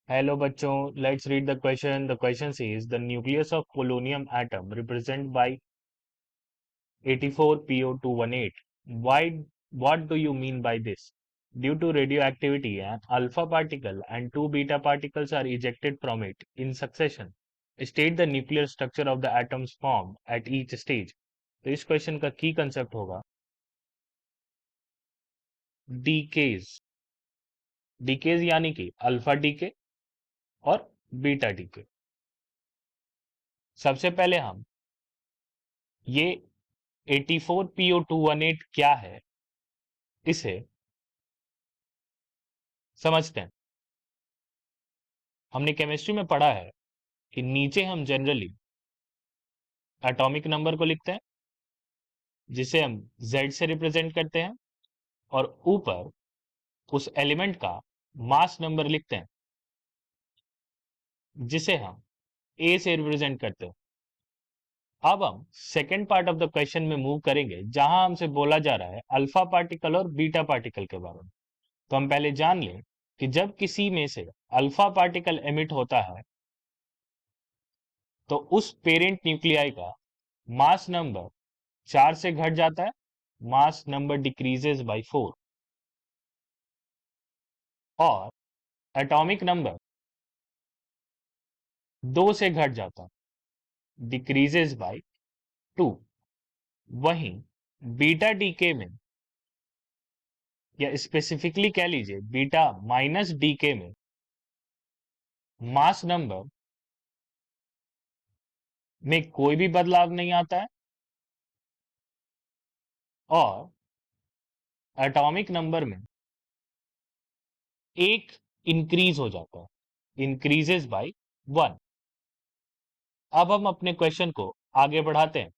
Hello bachcho, let's read the question. The question says the nucleus of polonium atom represented by 84Po218. Why what do you mean by this? Due to radioactivity, an alpha particle and two beta particles are ejected from it in succession. State the nuclear structure of the atoms formed at each stage. तो इस question का की concept होगा decays decays यानी कि alpha decay और beta decay. सबसे पहले हम ये 84Po218 क्या है इसे समझते हैं। हमने केमिस्ट्री में पढ़ा है कि नीचे हम जनरली एटॉमिक नंबर को लिखते हैं जिसे हम Z से रिप्रेजेंट करते हैं और ऊपर उस एलिमेंट का मास नंबर लिखते हैं जिसे हम A से रिप्रेजेंट करते हैं। अब हम second part of the question में मूव करेंगे जहां हमसे बोला जा रहा है अल्फा पार्टिकल और बीटा पार्टिकल के बारे में। तो हम पहले जान लें कि जब किसी में से अल्फा पार्टिकल एमिट होता है तो उस पेरेंट न्यूक्लियाई का मास नंबर 4 से घट जाता है, मास नंबर डिक्रीजेस बाय 4 और एटॉमिक नंबर 2 से घट जाता है, डिक्रीजेस बाय 2। वहीं बीटा डीके में या स्पेसिफिकली कह लीजिए बीटा माइनस डीके में मास नंबर में कोई भी बदलाव नहीं आता है और एटॉमिक नंबर में एक इंक्रीज हो जाता है, इंक्रीजेस बाय 1। अब हम अपने क्वेश्चन को आगे बढ़ाते हैं।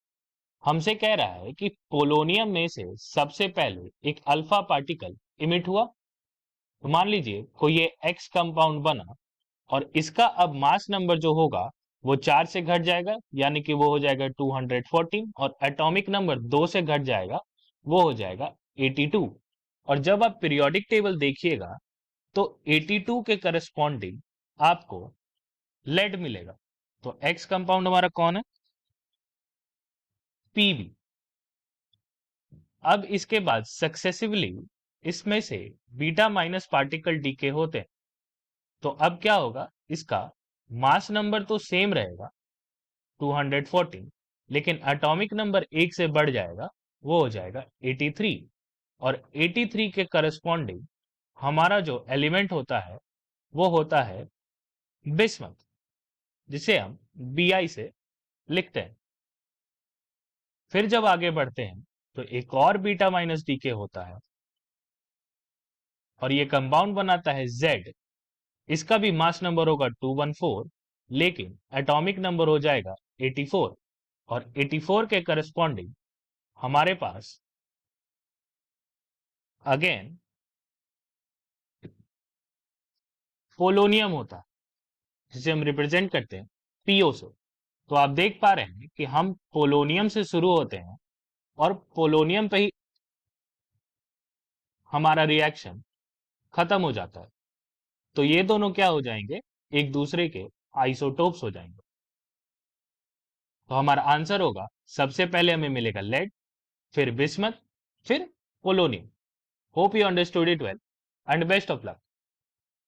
हमसे कह रहा है कि पोलोनियम में से सबसे पहले एक अल्फा पार्टिकल इमिट हुआ। तो मान लीजिए कोई ये एक्स कंपाउंड बना और इसका अब मास नंबर जो होगा वो 4 से घट जाएगा यानी कि वो हो जाएगा 214 और एटॉमिक नंबर 2 से घट जाएगा वो हो जाएगा 82। और जब आप पीरियोडिक टेबल देखिएगा तो 82 के करस्पॉन्डिंग आपको लेड मिलेगा। तो एक्स कंपाउंड हमारा कौन है? पीबी। अब इसके बाद सक्सेसिवली इसमें से बीटा माइनस पार्टिकल डीके होते हैं। तो अब क्या होगा, इसका मास नंबर तो सेम रहेगा 214, लेकिन एटॉमिक नंबर 1 से बढ़ जाएगा, वो हो जाएगा 83। और 83 के करस्पॉन्डिंग हमारा जो एलिमेंट होता है वो होता है बिस्मथ, जिसे हम Bi से लिखते हैं। फिर जब आगे बढ़ते हैं तो एक और बीटा माइनस डीके होता है और ये कंपाउंड बनाता है Z। इसका भी मास नंबर होगा 214, लेकिन एटॉमिक नंबर हो जाएगा 84 और 84 के करस्पॉन्डिंग हमारे पास अगेन पोलोनियम होता है जिसे हम रिप्रेजेंट करते हैं पीओ से। तो आप देख पा रहे हैं कि हम पोलोनियम से शुरू होते हैं और पोलोनियम पे ही हमारा रिएक्शन खत्म हो जाता है। तो ये दोनों क्या हो जाएंगे, एक दूसरे के आइसोटोप्स हो जाएंगे। तो हमारा आंसर होगा सबसे पहले हमें मिलेगा लेड, फिर बिस्मथ, फिर polonium. Hope you understood it well and best of luck.